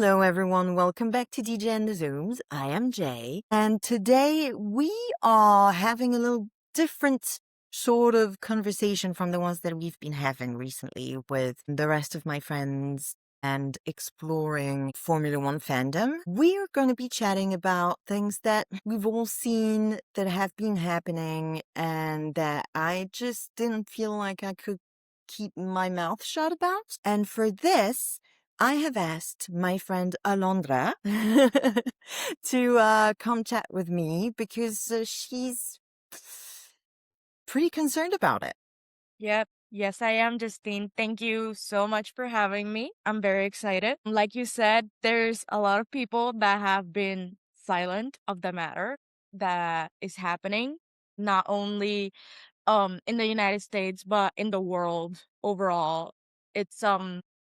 Hello, everyone. Welcome back to DJ and the Zooms. I am Jay, and today we are having a little different sort of conversation from the ones that we've been having recently with the rest of my friends and exploring Formula One fandom. We're going to be chatting about things that we've all seen that have been happening and that I just didn't feel like I could keep my mouth shut about. And for this, I have asked my friend Alondra to come chat with me because she's pretty concerned about it. Yep. Yes, I am, Justine. Thank you so much for having me. I'm very excited. Like you said, there's a lot of people that have been silent of the matter that is happening, not only in the United States, but in the world overall. It's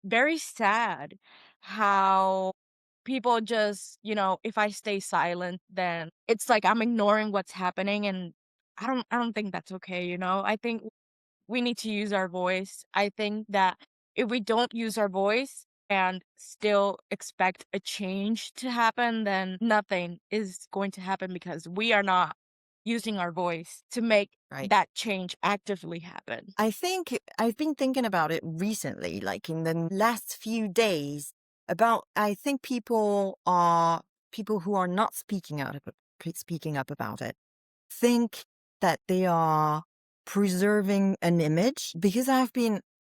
very sad how people just, if I stay silent, then it's like I'm ignoring what's happening, and I don't think that's okay. I think we need to use our voice. I think that if we don't use our voice and still expect a change to happen, then nothing is going to happen because we are not using our voice to make Right. that change actively happen. I think I've been thinking about it recently, like in the last few days, about I think people who are not speaking up about it think that they are preserving an image because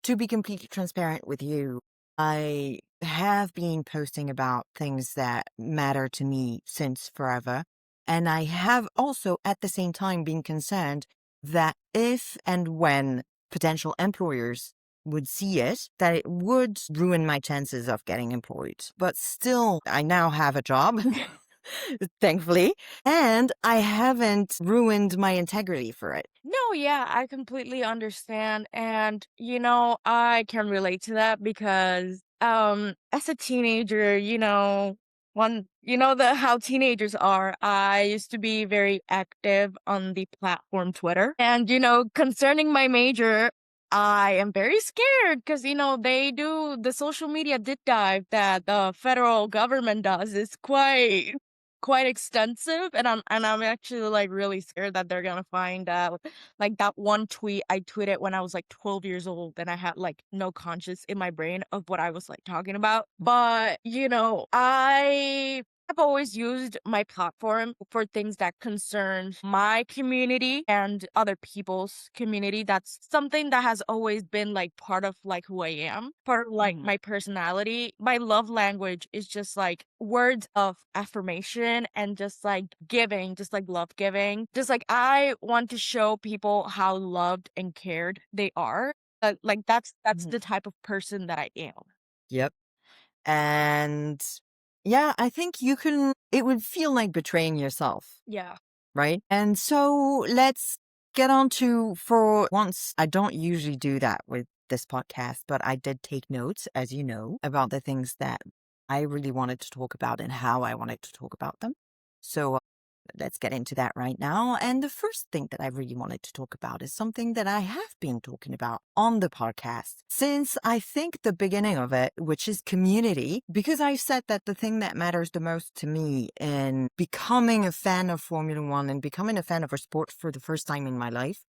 to be completely transparent with you, I have been posting about things that matter to me since forever. And I have also at the same time been concerned that if and when potential employers would see it, that it would ruin my chances of getting employed. But still, I now have a job. Thankfully. And I haven't ruined my integrity for it. No, yeah, I completely understand. And, I can relate to that because as a teenager, the how teenagers are, I used to be very active on the platform Twitter. And, concerning my major, I am very scared because, they do the social media deep dive that the federal government does is quite extensive, and I'm actually like really scared that they're gonna find out like that one tweet I tweeted when I was like 12 years old and I had like no conscience in my brain of what I was like talking about. But I have always used my platform for things that concern my community and other people's community. That's something that has always been like part of like who I am, part of like my personality. My love language is just like words of affirmation and just like giving, just like love giving. Just like I want to show people how loved and cared they are. Like that's Mhm. the type of person that I am. Yep. And yeah, I think it would feel like betraying yourself, Yeah. right? And so let's get on to, for once, I don't usually do that with this podcast, but I did take notes, as you know, about the things that I really wanted to talk about and how I wanted to talk about them. So let's get into that right now. And the first thing that I really wanted to talk about is something that I have been talking about on the podcast since I think the beginning of it, which is community, because I said that the thing that matters the most to me in becoming a fan of Formula One and becoming a fan of a sport for the first time in my life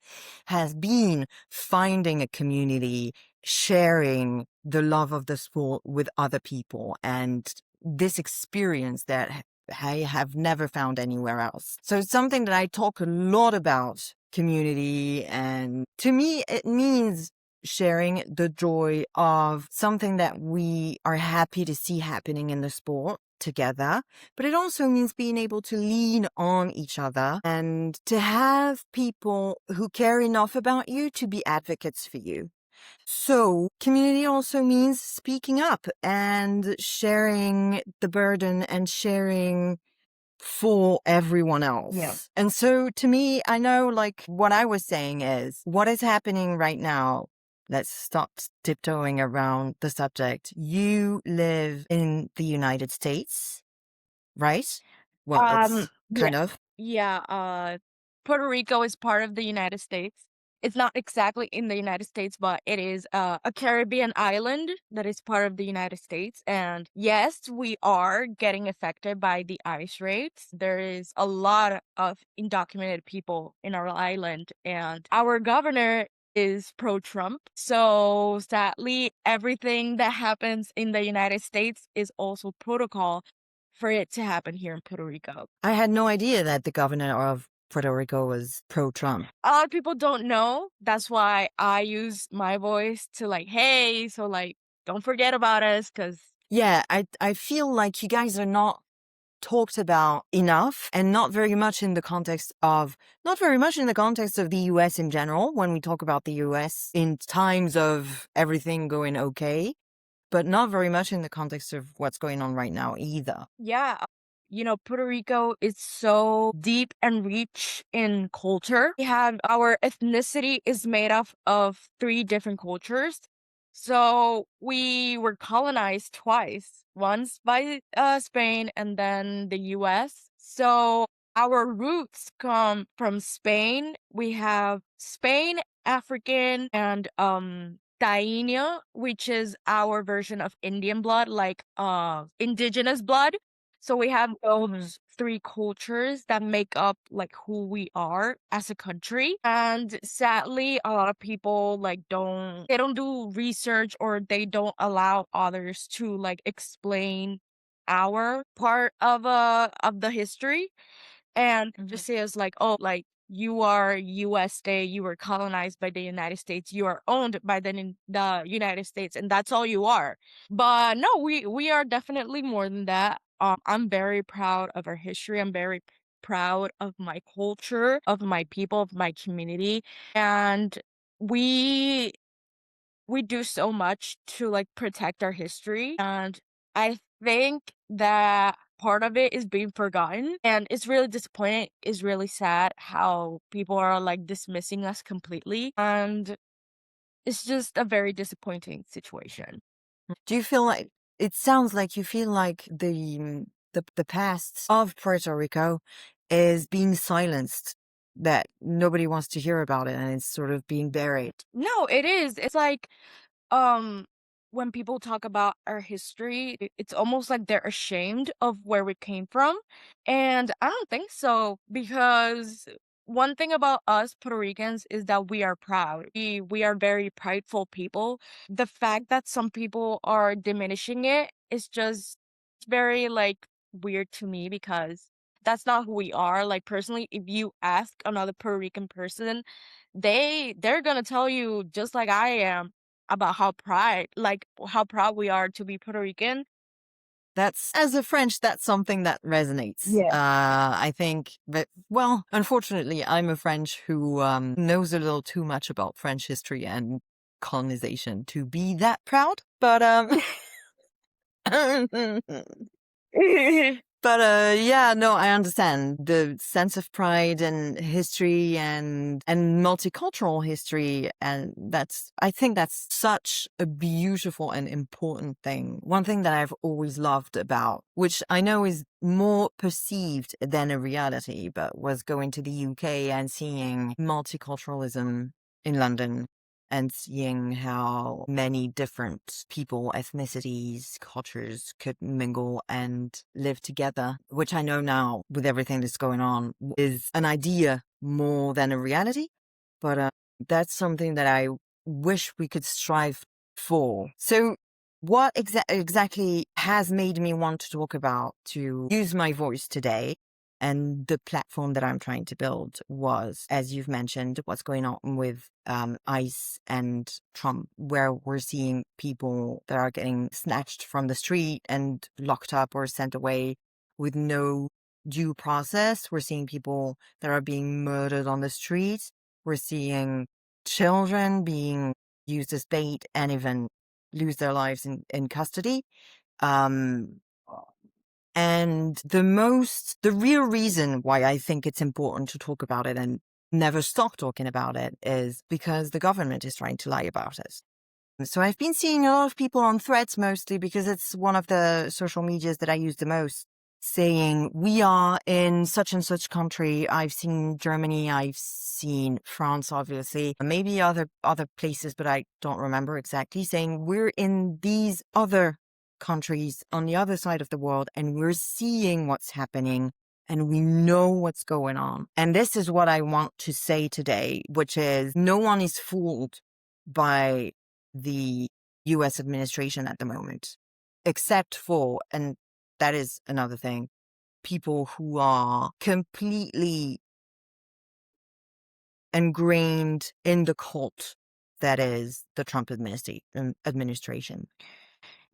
has been finding a community, sharing the love of the sport with other people, and this experience that I have never found anywhere else. So it's something that I talk a lot about, community, and to me, it means sharing the joy of something that we are happy to see happening in the sport together, but it also means being able to lean on each other and to have people who care enough about you to be advocates for you. So, community also means speaking up and sharing the burden and sharing for everyone else. Yeah. And so, to me, I know like what I was saying is what is happening right now. Let's stop tiptoeing around the subject. You live in the United States, right? Well, it's Yeah. kind of. Yeah, Puerto Rico is part of the United States. It's not exactly in the United States, but it is a Caribbean island that is part of the United States. And yes, we are getting affected by the ice raids. There is a lot of undocumented people in our island, and our governor is pro-Trump. So sadly, everything that happens in the United States is also protocol for it to happen here in Puerto Rico. I had no idea that the governor of Puerto Rico was pro-Trump. A lot of people don't know. That's why I use my voice to like, hey, so like, don't forget about us, because Yeah, I feel like you guys are not talked about enough, and not very much in the context of the US in general, when we talk about the US in times of everything going okay, but not very much in the context of what's going on right now either. yeah, Puerto Rico is so deep and rich in culture. We have our ethnicity is made up of three different cultures. So we were colonized twice, once by Spain and then the US. So our roots come from Spain. We have Spain, African, and Taino, which is our version of Indian blood, like indigenous blood. So we have those three cultures that make up like who we are as a country. And sadly, a lot of people like they don't do research, or they don't allow others to like explain our part of the history, and just say us like, oh, like you are USA, you were colonized by the United States, you are owned by the United States, and that's all you are. But no, we are definitely more than that. I'm very proud of our history. I'm very proud of my culture, of my people, of my community, and we we do so much to like protect our history. And I think that part of it is being forgotten. And it's really disappointing. It's really sad how people are like dismissing us completely. And it's just a very disappointing situation. Do you feel like it sounds like you feel like the past of Puerto Rico is being silenced, that nobody wants to hear about it, and it's sort of being buried? No, it is. It's like um when people talk about our history, it's almost like they're ashamed of where we came from, and I don't think so, because one thing about us Puerto Ricans is that we are proud. We are very prideful people. The fact that some people are diminishing it is just very like weird to me, because that's not who we are. Like personally, if you ask another Puerto Rican person, they're gonna tell you just like I am about how proud we are to be Puerto Rican. That's, as a French, that's something that resonates. Yeah. I think that, well, unfortunately, I'm a French who knows a little too much about French history and colonization to be that proud. But But yeah, no, I understand the sense of pride and history and multicultural history, and I think that's such a beautiful and important thing. One thing that I've always loved about, which I know is more perceived than a reality, but was going to the UK and seeing multiculturalism in London, and seeing how many different people, ethnicities, cultures could mingle and live together, which I know now with everything that's going on is an idea more than a reality. But that's something that I wish we could strive for. So what exactly has made me want to talk about, to use my voice today, and the platform that I'm trying to build was, as you've mentioned, what's going on with ICE and Trump, where we're seeing people that are getting snatched from the street and locked up or sent away with no due process. We're seeing people that are being murdered on the streets. We're seeing children being used as bait and even lose their lives in custody. Um, and the real reason why I think it's important to talk about it and never stop talking about it is because the government is trying to lie about it. So I've been seeing a lot of people on Threads, mostly because it's one of the social medias that I use the most, saying, we are in such and such country. I've seen Germany, I've seen France, obviously, maybe other places, but I don't remember exactly, saying we're in these other countries on the other side of the world and we're seeing what's happening and we know what's going on. And this is what I want to say today, which is no one is fooled by the US administration at the moment, except for, and that is another thing, people who are completely ingrained in the cult that is the Trump administration.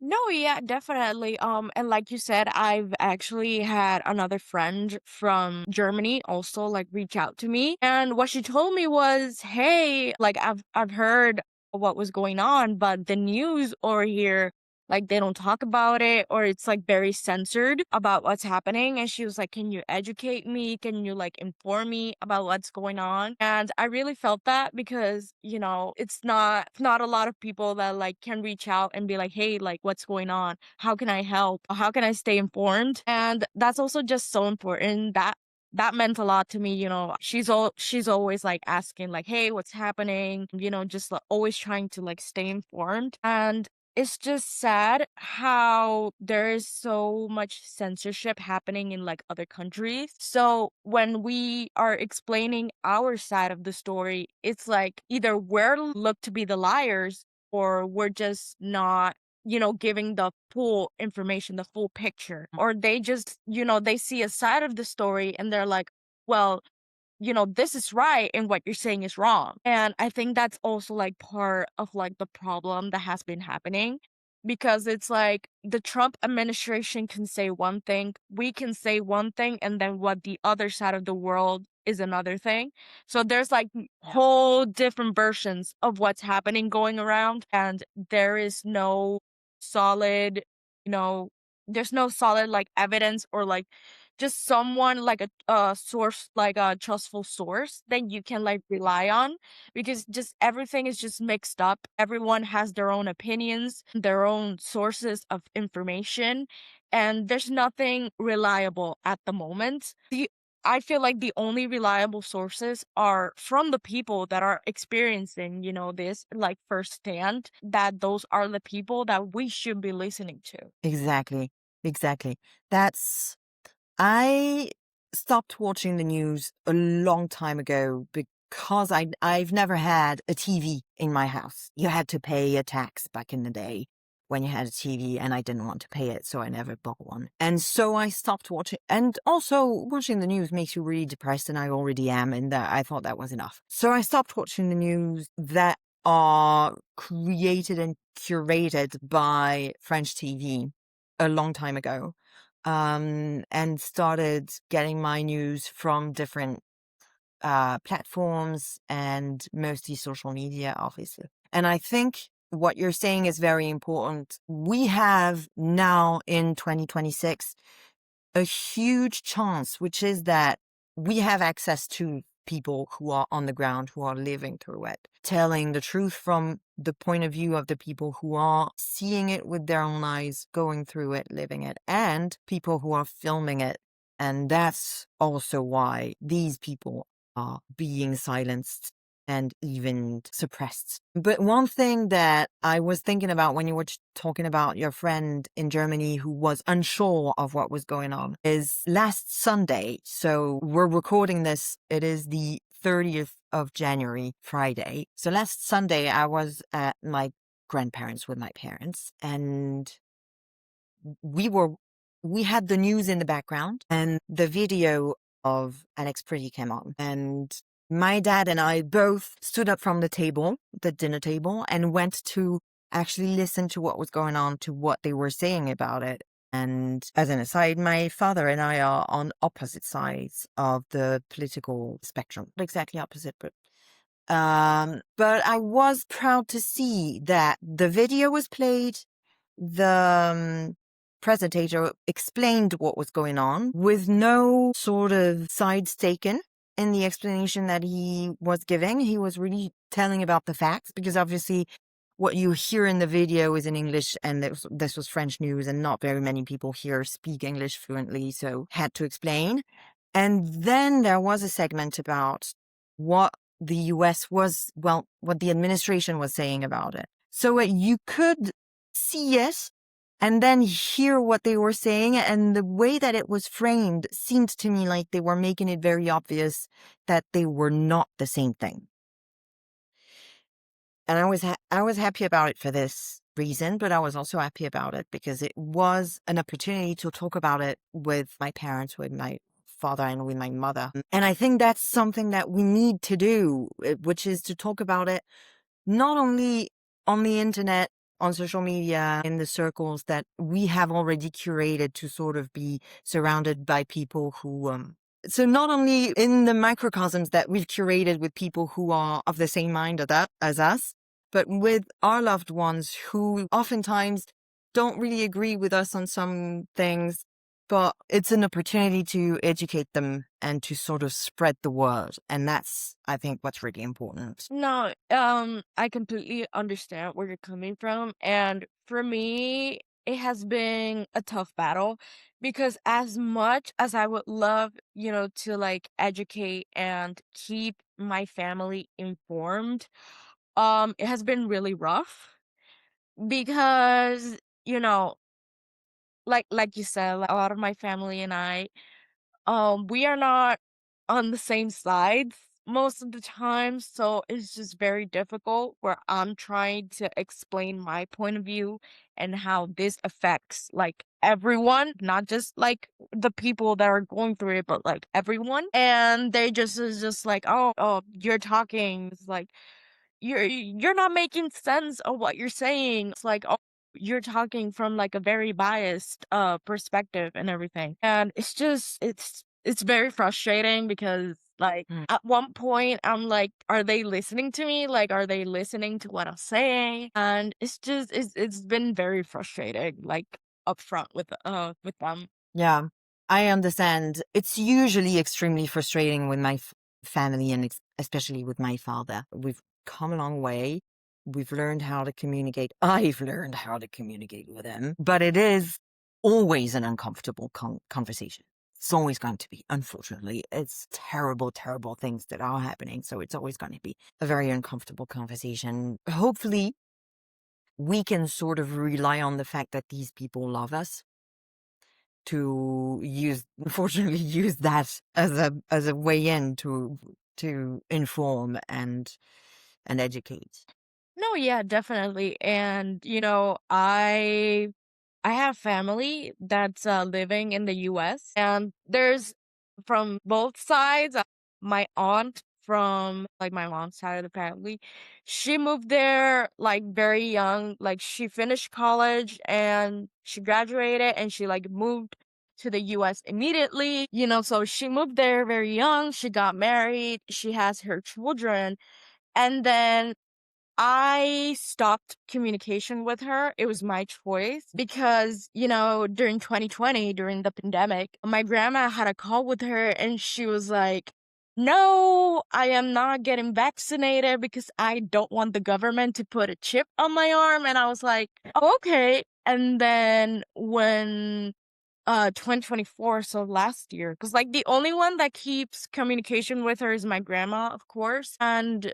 No, yeah, definitely. And like you said, I've actually had another friend from Germany also like reach out to me. And what she told me was, "Hey, like I've heard what was going on, but the news over here, like they don't talk about it, or it's like very censored about what's happening." And she was like, "Can you educate me? Can you like inform me about what's going on?" And I really felt that because, it's not a lot of people that like can reach out and be like, "Hey, like what's going on? How can I help? How can I stay informed?" And that's also just so important. That meant a lot to me. She's always like asking like, "Hey, what's happening?" Just like, always trying to like stay informed. And it's just sad how there is so much censorship happening in like other countries. So when we are explaining our side of the story, it's like either we're looked to be the liars or we're just not, giving the full information, the full picture. Or they just, they see a side of the story and they're like, well, this is right and what you're saying is wrong. And I think that's also like part of like the problem that has been happening because it's like the Trump administration can say one thing, we can say one thing, and then what the other side of the world is another thing. So there's like whole different versions of what's happening going around, and there is no solid, you know, there's no solid like evidence or like just someone like a source, like a trustful source that you can like rely on, because just everything is just mixed up. Everyone has their own opinions, their own sources of information, and there's nothing reliable at the moment. I feel like the only reliable sources are from the people that are experiencing, this like firsthand, that those are the people that we should be listening to. Exactly. Exactly. That's I stopped watching the news a long time ago because I've never had a TV in my house. You had to pay a tax back in the day when you had a TV, and I didn't want to pay it, so I never bought one. And so I stopped watching. And also, watching the news makes you really depressed, and I already am, and I thought that was enough. So I stopped watching the news that are created and curated by French TV a long time ago, and started getting my news from different platforms and mostly social media, obviously. And I think what you're saying is very important. We have now in 2026 a huge chance, which is that we have access to people who are on the ground, who are living through it, telling the truth from the point of view of the people who are seeing it with their own eyes, going through it, living it, and people who are filming it. And that's also why these people are being silenced and even suppressed. But one thing that I was thinking about when you were talking about your friend in Germany who was unsure of what was going on is last Sunday. So we're recording this. It is the 30th of January, Friday. So last Sunday, I was at my grandparents with my parents, and we had the news in the background, and the video of Alex Pretty came on, and my dad and I both stood up from the dinner table, and went to actually listen to what was going on, to what they were saying about it. And as an aside, my father and I are on opposite sides of the political spectrum. Not exactly opposite, but I was proud to see that the video was played. The presentator explained what was going on with no sort of sides taken in the explanation that he was giving. He was really telling about the facts, because obviously what you hear in the video is in English, and this was French news, and not very many people here speak English fluently, so had to explain. And then there was a segment about what the US was, well, what the administration was saying about it. So you could see it and then hear what they were saying. And the way that it was framed seemed to me like they were making it very obvious that they were not the same thing. And I was happy about it for this reason, but I was also happy about it because it was an opportunity to talk about it with my parents, with my father, and with my mother. And I think that's something that we need to do, which is to talk about it not only on the internet, on social media, in the circles that we have already curated to sort of be surrounded by people who so not only in the microcosms that we've curated with people who are of the same mind as us, but with our loved ones who oftentimes don't really agree with us on some things, but it's an opportunity to educate them and to sort of spread the word. And that's, I think, what's really important. No, I completely understand where you're coming from. And for me, it has been a tough battle because as much as I would love, to like educate and keep my family informed, it has been really rough because, like you said, like, a lot of my family and I, we are not on the same sides most of the time, so it's just very difficult where I'm trying to explain my point of view and how this affects like everyone, not just like the people that are going through it, but like everyone. And they just is just like, oh, you're talking. It's like you're not making sense of what you're saying. It's like, oh, you're talking from like a very biased perspective and everything. And it's very frustrating because like Mm. at one point I'm like, are they listening to me? Like are they listening to what I'm saying? And it's been very frustrating, like upfront with them. Yeah, I understand. It's usually extremely frustrating with my family and especially with my father. We've come a long way. We've learned how to communicate. I've learned how to communicate with him, but it is always an uncomfortable conversation. It's always going to be, unfortunately. It's terrible, terrible things that are happening. So it's always going to be a very uncomfortable conversation. Hopefully, we can sort of rely on the fact that these people love us to unfortunately use that as a way in to inform and educate. No, yeah, definitely. And I have family that's living in the US, and there's from both sides. My aunt from like my mom's side of the family, she moved there like very young. Like she finished college and she graduated and she like moved to the US immediately. So she moved there very young. She got married. She has her children. And then I stopped communication with her. It was my choice because, during 2020, during the pandemic, my grandma had a call with her and she was like, no, I am not getting vaccinated because I don't want the government to put a chip on my arm. And I was like, oh, okay. And then when 2024, so last year, because like the only one that keeps communication with her is my grandma, of course. And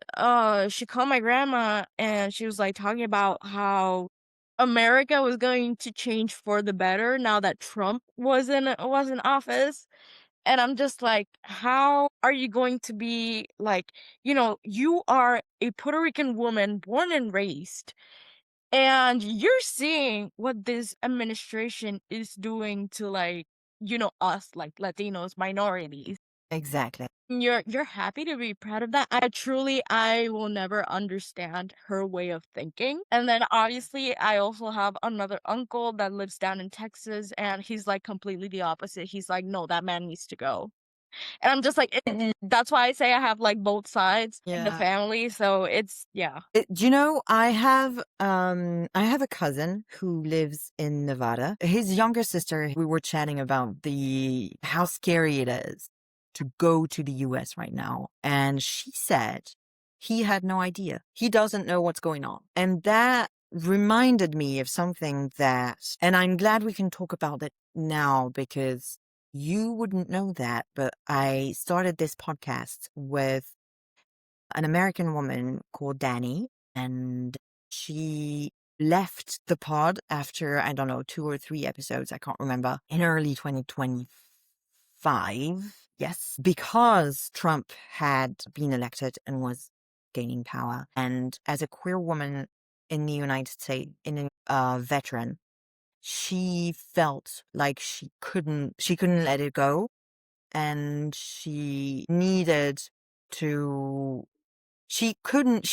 she called my grandma and she was like talking about how America was going to change for the better now that Trump was in office. And I'm just like, how are you going to be like, you are a Puerto Rican woman born and raised, and you're seeing what this administration is doing to like, us like Latinos, minorities. Exactly. You're happy to be proud of that. I will never understand her way of thinking. And then obviously I also have another uncle that lives down in Texas and he's like completely the opposite. He's like, no, that man needs to go. And I'm just like, that's why I say I have like both sides in the Yeah. family. So it's, yeah. Do you know, I have a cousin who lives in Nevada. His younger sister, we were chatting about the how scary it is to go to the US right now. And she said he had no idea. He doesn't know what's going on. And that reminded me of something that, and I'm glad we can talk about it now because you wouldn't know that, but I started this podcast with an American woman called Danny, and she left the pod after, I don't know, 2 or 3 episodes, I can't remember, in early 2025. Yes, because Trump had been elected and was gaining power. And as a queer woman in the United States, in a veteran, she felt like she couldn't let it go, and she needed to she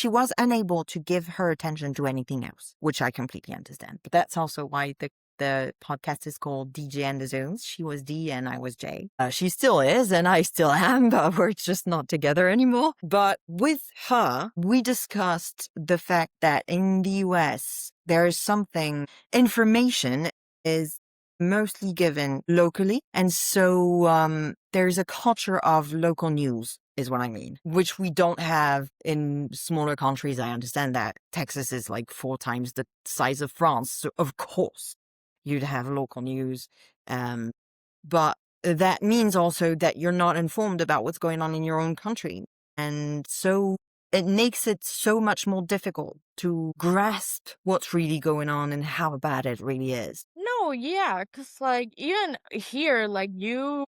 was unable to give her attention to anything else, which I completely understand. But that's also why the podcast is called DJ and the Zones. She was D and I was J. She still is, and I still am, but we're just not together anymore. But with her, we discussed the fact that in the US, there is something, information is mostly given locally. And so there's a culture of local news, is what I mean, which we don't have in smaller countries. I understand that. Texas is like 4 times the size of France. So of course you'd have local news. But that means also that you're not informed about what's going on in your own country. And so it makes it so much more difficult to grasp what's really going on and how bad it really is. No, yeah, cause like even here, like you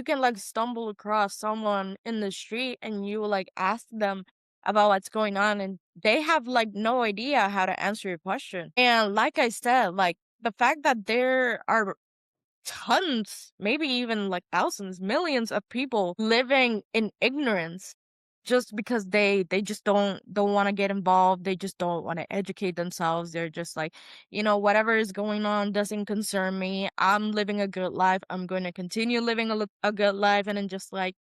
can like stumble across someone in the street and you like ask them about what's going on and they have like no idea how to answer your question. And like I said, like the fact that there are tons, maybe even like thousands, millions of people living in ignorance just because they just don't want to get involved. They just don't want to educate themselves. They're just like, whatever is going on doesn't concern me. I'm living a good life. I'm going to continue living a good life. And then just like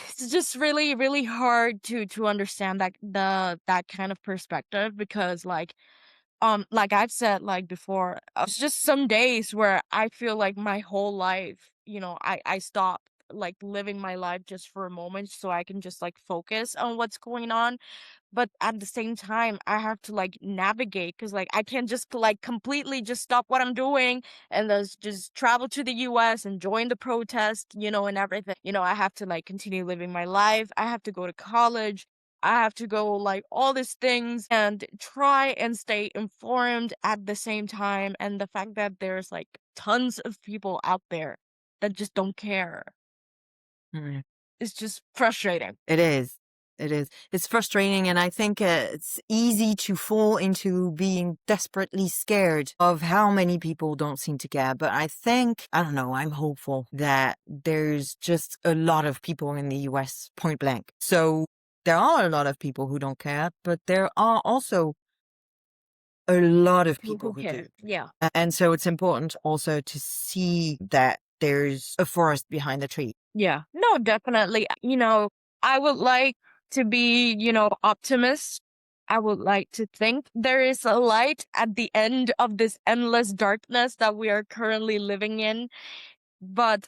it's just really really hard to understand that kind of perspective because like I've said like before, it's just some days where I feel like my whole life, I stop like living my life just for a moment so I can just like focus on what's going on. But at the same time, I have to like navigate because like I can't just like completely just stop what I'm doing and just travel to the US and join the protest, and everything. I have to like continue living my life. I have to go to college. I have to go like all these things and try and stay informed at the same time. And the fact that there's like tons of people out there that just don't care Mm. is just frustrating. It is. It is. It's frustrating, and I think it's easy to fall into being desperately scared of how many people don't seem to care. But I think, I don't know, I'm hopeful that there's just a lot of people in the US, point blank. So there are a lot of people who don't care, but there are also a lot of people Who who do. cares? Yeah. And so it's important also to see that there's a forest behind the tree. Yeah. No, definitely. I would like to be, optimist. I would like to think there is a light at the end of this endless darkness that we are currently living in. But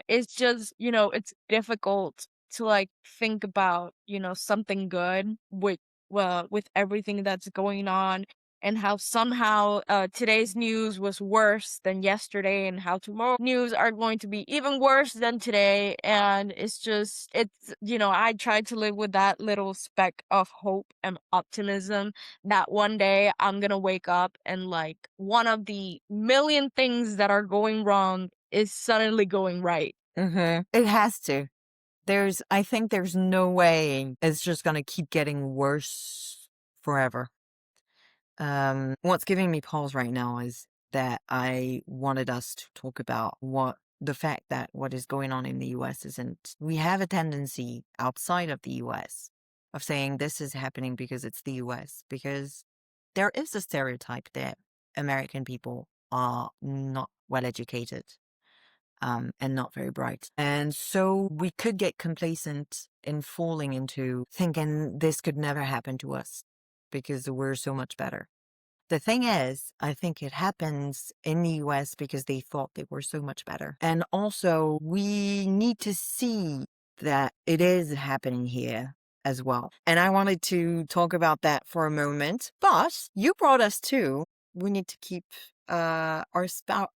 it's just, it's difficult to like think about, something good with everything that's going on and how somehow today's news was worse than yesterday and how tomorrow news are going to be even worse than today. And I try to live with that little speck of hope and optimism that one day I'm gonna wake up and like one of the million things that are going wrong is suddenly going right. It has to. I think there's no way it's just going to keep getting worse forever. What's giving me pause right now is that I wanted us to talk about the fact that what is going on in the US isn't, we have a tendency outside of the US of saying this is happening because it's the US, because there is a stereotype that American people are not well educated, and not very bright. And so we could get complacent in falling into thinking this could never happen to us because we're so much better. The thing is, I think it happens in the US because they thought they were so much better. And also, we need to see that it is happening here. as well. And I wanted to talk about that for a moment, but you brought us to, we need to keep our spark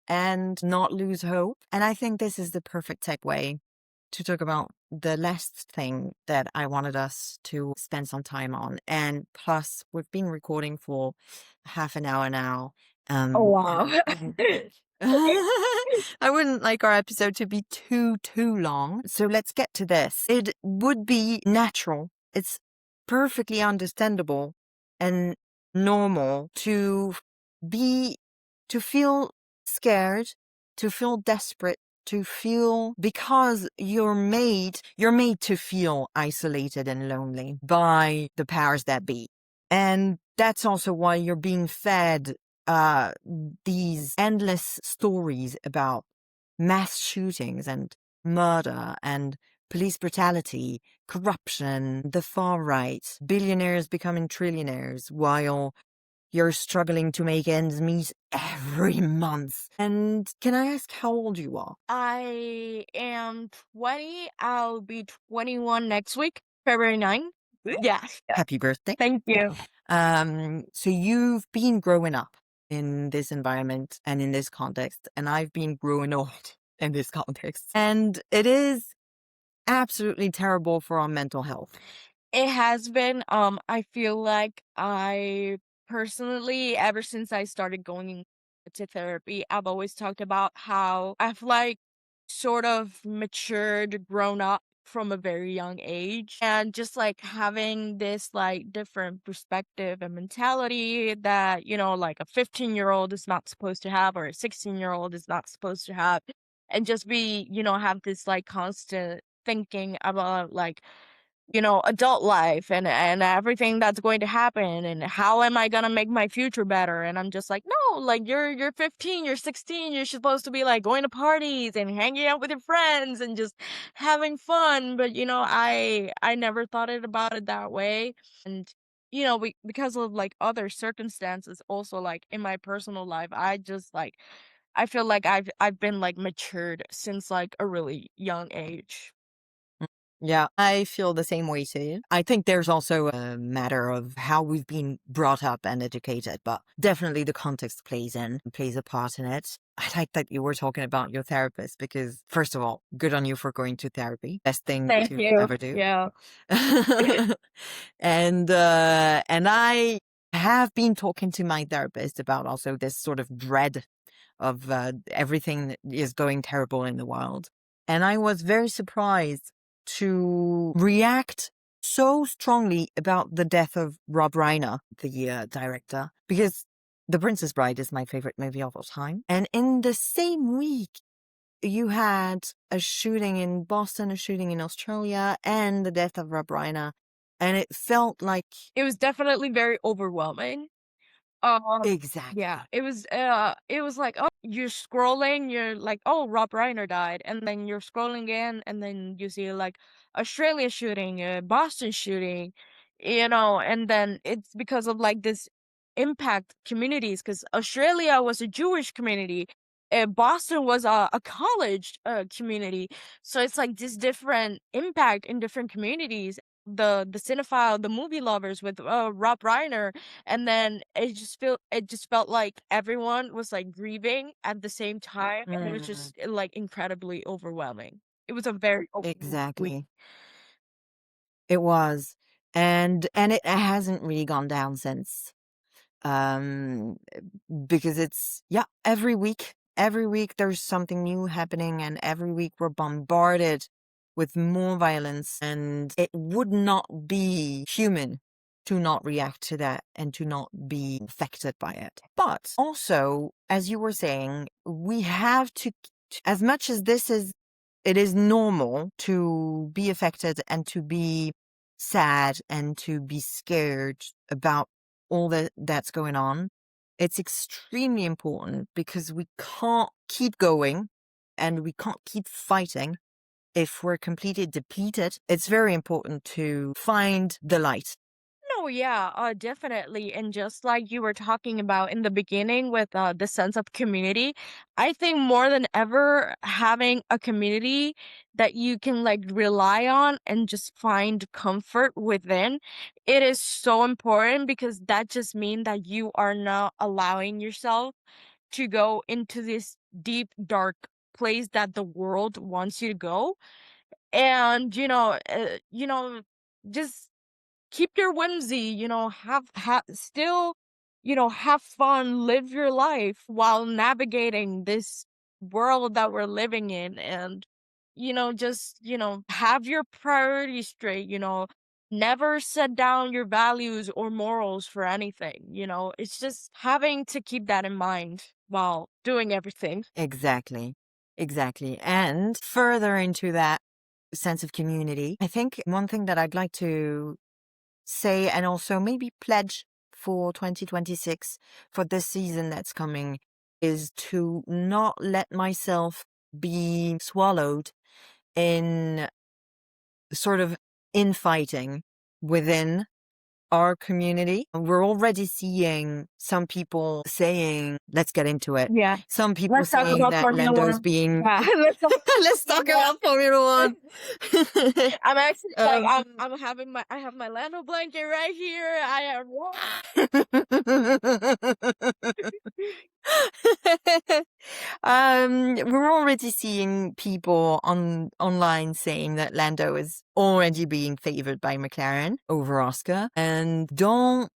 and not lose hope. And I think this is the perfect segue to talk about the last thing that I wanted us to spend some time on. And plus, we've been recording for half an hour now. Oh, And wow. I wouldn't like our episode to be too long. So let's get to this. It would be natural. It's perfectly understandable and normal to be, to feel scared, to feel desperate, to feel, because you're made to feel isolated and lonely by the powers that be. And that's also why you're being fed these endless stories about mass shootings and murder and police brutality, corruption, the far right, billionaires becoming trillionaires while you're struggling to make ends meet every month. And can I ask how old you are? I am 20. I'll be 21 next week, February 9th. Yes. Happy birthday. Thank you. So you've been growing up in this environment and in this context, and I've been growing old in this context. And it is absolutely terrible for our mental health. It has been. I feel like I personally, ever since I started going to therapy, I've always talked about how I've like sort of matured, grown up from a very young age, and just like having this like different perspective and mentality that, like a 15-year-old is not supposed to have, or a 16-year-old is not supposed to have, and just be, have this like constant thinking about like adult life and everything that's going to happen and how am I gonna make my future better. And I'm just like, no, like you're 15, you're 16, you're supposed to be like going to parties and hanging out with your friends and just having fun. But I never thought about it that way. And because of like other circumstances also like in my personal life, I just like I feel like I've been like matured since like a really young age. Yeah, I feel the same way too. I think there's also a matter of how we've been brought up and educated, but definitely the context plays a part in it. I like that you were talking about your therapist because, first of all, good on you for going to therapy. Best thing Thank to you. ever do. Yeah. And I have been talking to my therapist about also this sort of dread of everything that is going terrible in the world. And I was very surprised to react so strongly about the death of Rob Reiner, the director, because The Princess Bride is my favorite movie of all time. And in the same week, you had a shooting in Boston, a shooting in Australia, and the death of Rob Reiner. And it felt like... It was definitely very overwhelming. Yeah, Exactly. it was like, oh, you're scrolling, you're like, oh, Rob Reiner died, and then you're scrolling again, and then you see like Australia shooting, Boston shooting, and then it's because of like this impact communities, because Australia was a Jewish community, Boston was a college community, so it's like this different impact in different communities. The cinephile, the movie lovers with Rob Reiner, and then it just felt like everyone was like grieving at the same time, and it was Mm, just like incredibly overwhelming. It was a very overwhelming week. exactly. It was. And it hasn't really gone down since. Um, because it's, yeah, every week there's something new happening, and every week we're bombarded with more violence, and it would not be human to not react to that and to not be affected by it. But also, as you were saying, we have to, as much as it is normal to be affected and to be sad and to be scared about all that's going on. It's extremely important because we can't keep going and we can't keep fighting if we're completely depleted. It's very important to find the light. Oh yeah, definitely. And just like you were talking about in the beginning with the sense of community, I think more than ever having a community that you can like rely on and just find comfort within, it is so important because that just means that you are not allowing yourself to go into this deep dark place that the world wants you to go. And just keep your whimsy, have still, have fun, live your life while navigating this world that we're living in. And, just, have your priorities straight, never set down your values or morals for anything, it's just having to keep that in mind while doing everything. Exactly. Exactly. And further into that sense of community, I think one thing that I'd like to say and also maybe pledge for 2026 for this season that's coming is to not let myself be swallowed in sort of infighting within our community. We're already seeing some people saying, let's get into it. Yeah. Some people Let's talk saying about that Formula Lando's One. being, Yeah. Let's talk let's about talk Formula about Formula One. One. I'm actually like um, I'm having I have my Lando blanket right here. I am we're already seeing people online saying that Lando is already being favored by McLaren over Oscar, and don't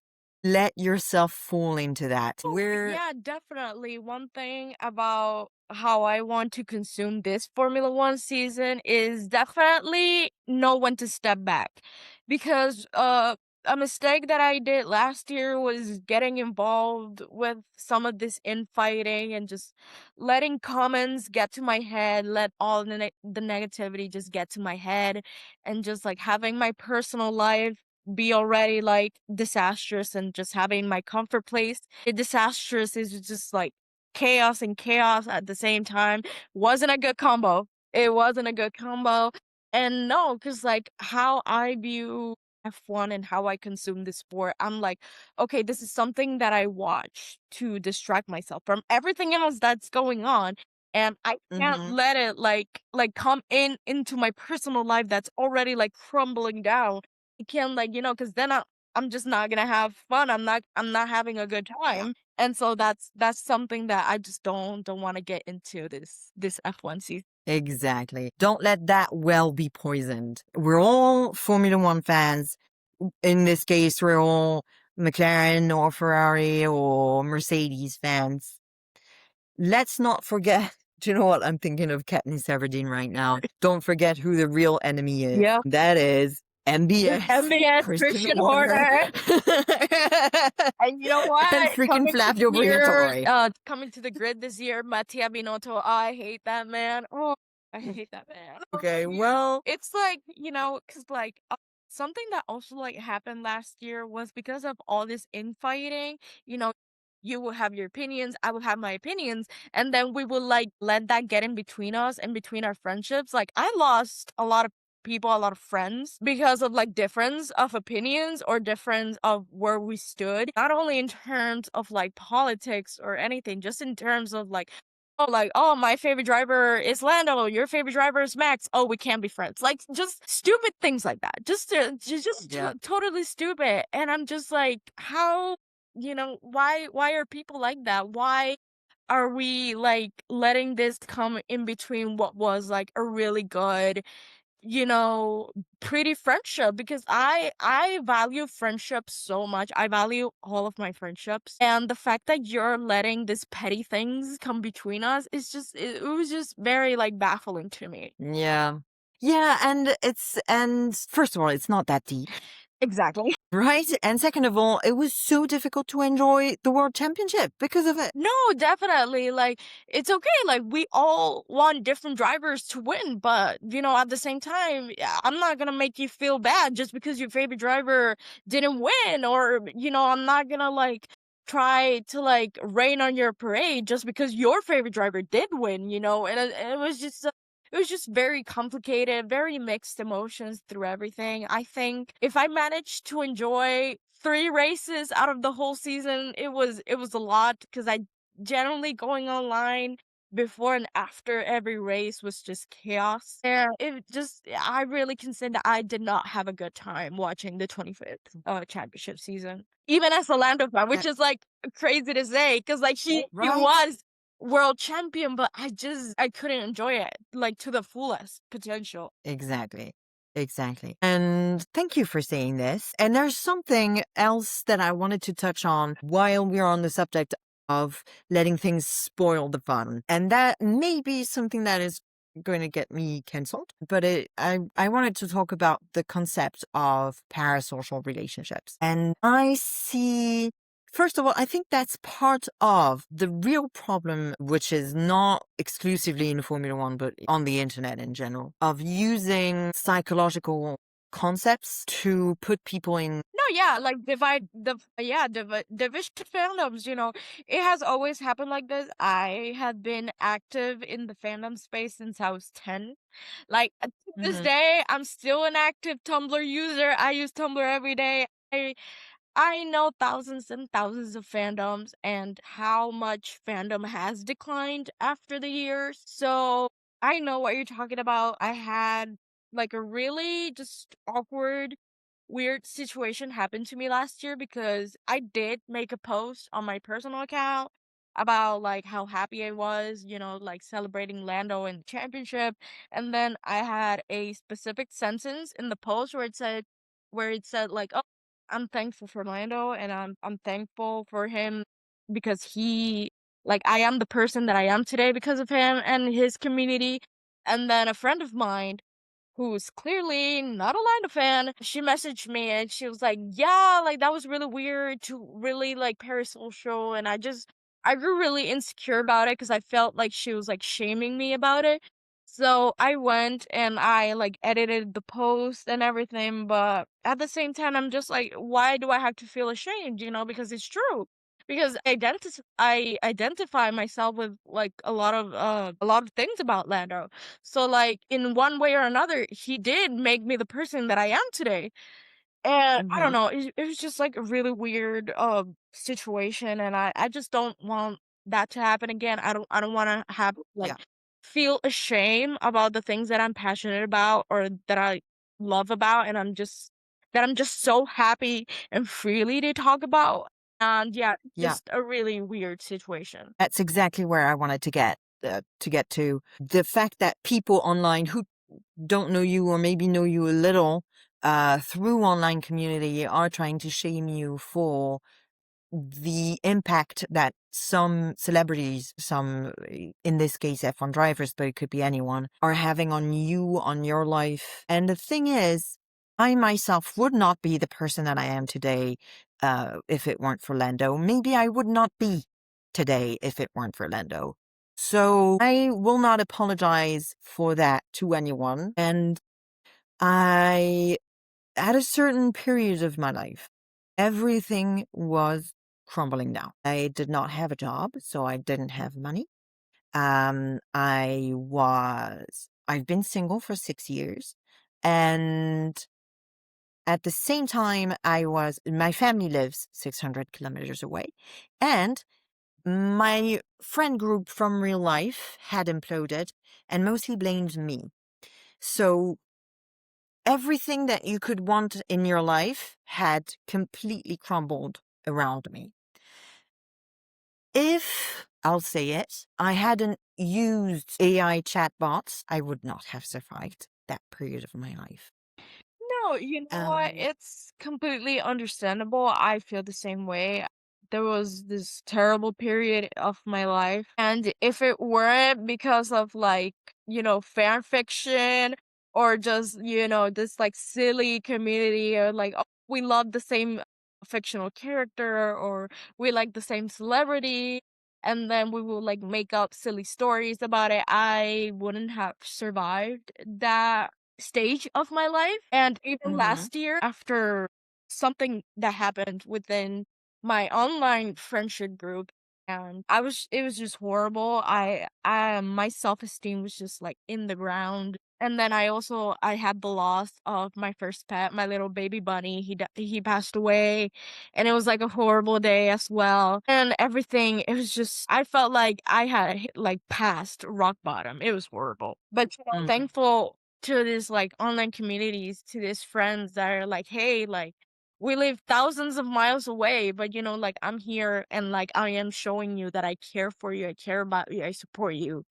let yourself fall into that. Yeah, definitely. One thing about how I want to consume this Formula One season is definitely know when to step back. Because a mistake that I did last year was getting involved with some of this infighting and just letting comments get to my head, let all the negativity just get to my head, and just like having my personal life be already like disastrous and just having my comfort place disastrous is just like chaos and chaos at the same time. Wasn't a good combo. It wasn't a good combo. And no, because like how I view F1 and how I consume the sport, I'm like, okay, this is something that I watch to distract myself from everything else that's going on. And I can't Mhm. let it like come into my personal life that's already like crumbling down. I can't like, because then I'm just not gonna have fun. I'm not having a good Yeah. time. And so that's something that I just don't want to get into this F1 season. Exactly. Don't let that well be poisoned. We're all Formula One fans. In this case, we're all McLaren or Ferrari or Mercedes fans. Let's not forget. Do you know what? I'm thinking of Katniss Everdeen right now. Don't forget who the real enemy is. Yeah. That is MBS, MVS Christian Christian Horner, Horner. And you know and what? freaking Flavio Briatore. Coming to the grid this year, Mattia Binotto. I hate that man. Oh, I hate that man. Okay, well, It's like, because like something that also like happened last year was because of all this infighting, you know, you will have your opinions, I will have my opinions, and then we will like let that get in between us and between our friendships. Like I lost a lot of people, a lot of friends because of like difference of opinions or difference of where we stood, not only in terms of like politics or anything, just in terms of like, oh, my favorite driver is Lando, your favorite driver is Max. Oh, we can't be friends. Like, just stupid things like that. yeah, Totally stupid. And I'm just like, how, why are people like that? Why are we like letting this come in between what was like a really good, you know, pretty friendship? Because I value friendship so much. I value all of my friendships. And the fact that you're letting these petty things come between us is just it was just very like baffling to me. yeah. Yeah, and first of all, it's not that deep, Exactly. right? And second of all, it was so difficult to enjoy the World Championship because of it. No, definitely. Like, it's okay. Like, we all want different drivers to win, but, at the same time, yeah, I'm not gonna make you feel bad just because your favorite driver didn't win, or, I'm not gonna, like, try to, like, rain on your parade just because your favorite driver did win, and it was just it was just very complicated, very mixed emotions through everything. I think if I managed to enjoy 3 races out of the whole season, it was a lot because I generally going online before and after every race was just chaos. And it just I really can say that I did not have a good time watching the 25th championship season. Even as a Lando fan, which That is like crazy to say, because like he right? was world champion, but I couldn't enjoy it like to the fullest potential. Exactly. Exactly. And thank you for saying this. And there's something else that I wanted to touch on while we're on the subject of letting things spoil the fun. And that may be something that is going to get me cancelled, but I wanted to talk about the concept of parasocial relationships. And I see first of all, I think that's part of the real problem, which is not exclusively in Formula One, but on the internet in general, of using psychological concepts to put people in. No, yeah, like divide the yeah, division fandoms, it has always happened like this. I have been active in the fandom space since I was 10. Like to this Hmm. day, I'm still an active Tumblr user. I use Tumblr every day. I know thousands and thousands of fandoms and how much fandom has declined after the years. So I know what you're talking about. I had like a really just awkward, weird situation happen to me last year because I did make a post on my personal account about like how happy I was, like celebrating Lando in the championship. And then I had a specific sentence in the post where it said like, "Oh, I'm thankful for Lando and I'm thankful for him because he like I am the person that I am today because of him and his community." And then a friend of mine who's clearly not a Lando fan, she messaged me and she was like, "Yeah, like that was really weird to really like parasocial." And I grew really insecure about it because I felt like she was like shaming me about it. So I went and I like edited the post and everything, but at the same time, I'm just like, why do I have to feel ashamed? Because it's true. Because I identify myself with like a lot of things about Lando. So like in one way or another, he did make me the person that I am today. And I don't Hmm. know, it was just like a really weird situation and I just don't want that to happen again. I don't wanna have Yeah. like feel ashamed about the things that I'm passionate about or that I love about and I'm just so happy and freely to talk about. And yeah, Yeah. just a really weird situation. That's exactly where I wanted to get to. The fact that people online who don't know you or maybe know you a little through online community are trying to shame you for the impact that some celebrities, in this case F1 drivers, but it could be anyone, are having on you, on your life. And the thing is, I myself would not be the person that I am today if it weren't for Lando. Maybe I would not be today if it weren't for Lando. So I will not apologize for that to anyone. And I at a certain period of my life, everything was crumbling down. I did not have a job, so I didn't have money. I've been single for 6 years. And at the same time, my family lives 600 kilometers away. And my friend group from real life had imploded and mostly blamed me. So everything that you could want in your life had completely crumbled around me. If, I'll say it, I hadn't used AI chatbots, I would not have survived that period of my life. No, you know what? Um, It's completely understandable. I feel the same way. There was this terrible period of my life, and if it weren't because of like, fan fiction or just, this like silly community or like, oh, we love the same fictional character or we like the same celebrity, and then we will like make up silly stories about it, I wouldn't have survived that stage of my life. And even mhm, last year, after something that happened within my online friendship group, and it was just horrible. My self-esteem was just like in the ground. And then I had the loss of my first pet, my little baby bunny. He passed away, and it was like a horrible day as well. And everything, it was just I felt like I had hit, like passed rock bottom. It was horrible. But Mm, thankful to this like online communities, to these friends that are like, hey, like we live thousands of miles away, but like I'm here and like I am showing you that I care for you, I care about you, I support you.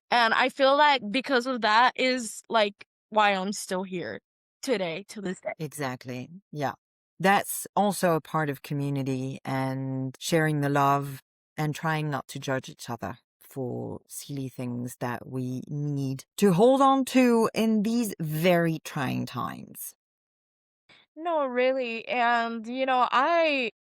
And I feel like because of that is like why I'm still here today, to this day. exactly. Yeah. That's also a part of community and sharing the love and trying not to judge each other for silly things that we need to hold on to in these very trying times. No, really. And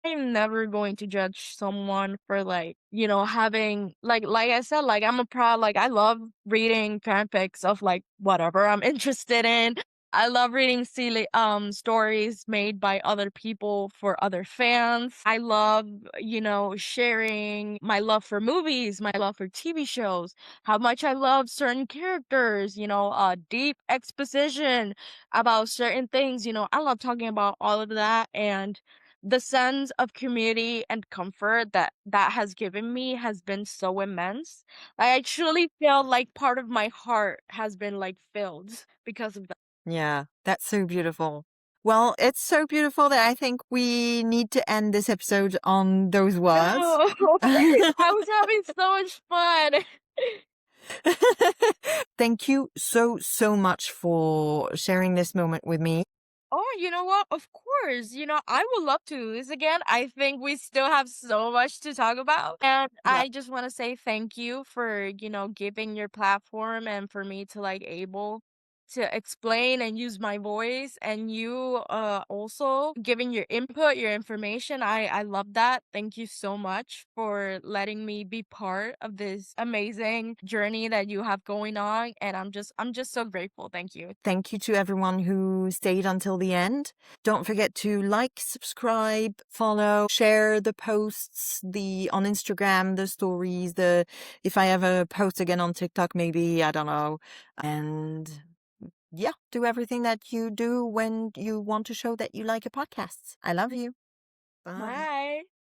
I'm never going to judge someone for like, having like I said, like I'm a proud like I love reading fanfics of like whatever I'm interested in. I love reading silly stories made by other people for other fans. I love, sharing my love for movies, my love for TV shows, how much I love certain characters, deep exposition about certain things. I love talking about all of that, and the sense of community and comfort that has given me has been so immense. I truly feel like part of my heart has been like filled because of that. Yeah, that's so beautiful. Well, it's so beautiful that I think we need to end this episode on those words. No, I was having so much fun. Thank you so, so much for sharing this moment with me. Oh, you know what? Of course. I would love to do this again. I think we still have so much to talk about. And Yeah. I just want to say thank you for, giving your platform and for me to like able to explain and use my voice, and you also giving your input, your information. I love that. Thank you so much for letting me be part of this amazing journey that you have going on, and I'm just so grateful. Thank you. Thank you to everyone who stayed until the end. Don't forget to like, subscribe, follow, share the posts, the on Instagram, the stories, the if I ever post again on TikTok, maybe, I don't know. And yeah, do everything that you do when you want to show that you like a podcast. I love you. Bye. Bye.